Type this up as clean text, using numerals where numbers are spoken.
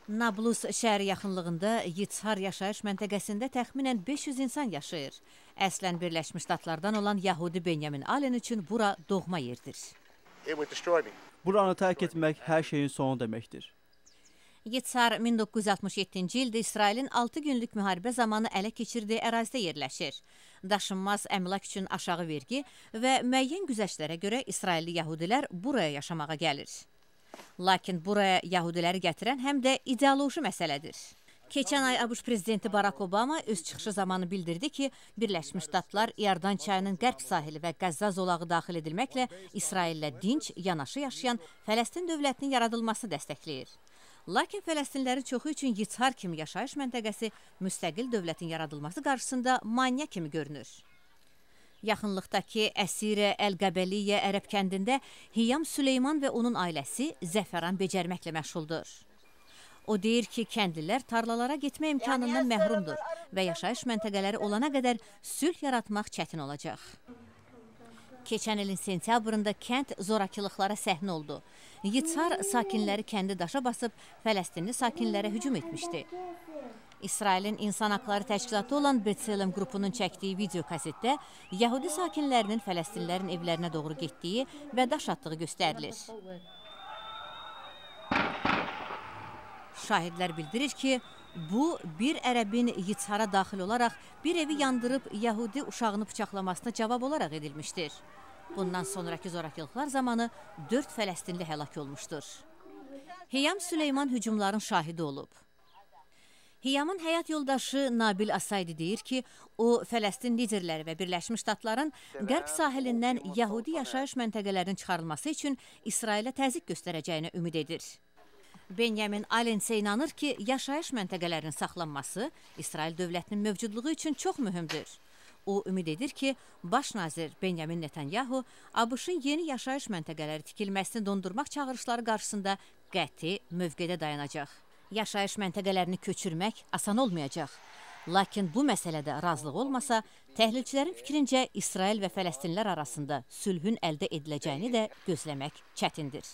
Nablus şəhəri yaxınlığında Yitzhar yaşayış məntəqəsində təxminən 500 insan yaşayır. Əslən Birləşmiş Ştatlardan olan Yahudi Benjamin Allen üçün bura doğma yerdir. Buranı tərk etmək hər şeyin sonu deməkdir. Yitzhar 1967-ci ildə İsrailin 6 günlük müharibə zamanı ələ keçirdiyi ərazidə yerləşir. Daşınmaz əmlak üçün aşağı vergi və müəyyən güzəştlərə görə İsrailli Yahudilər buraya yaşamağa gəlir. Lakin buraya Yahudiləri gətirən həm də ideoloji məsələdir. Keçən ay ABŞ prezidenti Barack Obama öz çıxışı zamanı bildirdi ki, Birləşmiş Ştatlar İordan çayının qərb sahili və Qəzza zolağı daxil edilməklə İsraillə dinc, yanaşı yaşayan Fələstin dövlətinin yaradılmasını dəstəkləyir. Lakin Fələstinlərin çoxu üçün Yitzhar kimi yaşayış məntəqəsi müstəqil dövlətin yaradılması qarşısında maniya kimi görünür. Yaxınlıqdakı Əsirə Əl-Qəbəliyyə ərəb kəndində Hiyam Süleyman və onun ailəsi zəfəran becərməklə məşğuldur. O deyir ki, kəndlilər tarlalara getmə imkanından məhrumdur və yaşayış məntəqələri olana qədər sülh yaratmaq çətin olacaq. Keçən ilin sentyabrında kənd zorakılıqlara səhnə oldu. Yitzhar sakinləri kəndi daşa basıb Fələstinli sakinlərə hücum etmişdi. İsrailin İnsan Haqları Təşkilatı olan B'Tselem qrupunun çəkdiyi video kasetdə Yahudi sakinlərinin Fələstinlilərin evlərinə doğru getdiyi və daş atdığı göstərilir. Şahidlər bildirir ki, bu bir ərəbin Yitzhara daxil olaraq bir evi yandırıb Yahudi uşağını bıçaqlamasına cavab olaraq edilmişdir. Bundan sonraki zorakılıqlar zamanı 4 Fələstinli həlak olmuşdur. Hiyam Süleyman hücumların şahidi olub. Hiyamın həyat yoldaşı Nabil Asaydi deyir ki, o, Fələstin liderləri və Birləşmiş Ştatların qərb sahilindən Yahudi yaşayış məntəqələrinin çıxarılması üçün İsrailə təzyiq göstərəcəyinə ümid edir. Benjamin Allen isə inanır ki, yaşayış məntəqələrinin saxlanması İsrail dövlətinin mövcudluğu üçün çox mühümdür. O, ümid edir ki, Baş nazir Benjamin Netanyahu ABŞ-ın yeni yaşayış məntəqələri tikilməsini dondurmaq çağırışları qarşısında qəti mövqedə dayanacaq. Yaşayış məntəqələrini köçürmək asan olmayacaq. Lakin bu məsələdə razılıq olmasa, təhlilçilərin fikrincə İsrail və Fələstinlər arasında sülhün əldə ediləcəyini də gözləmək çətindir.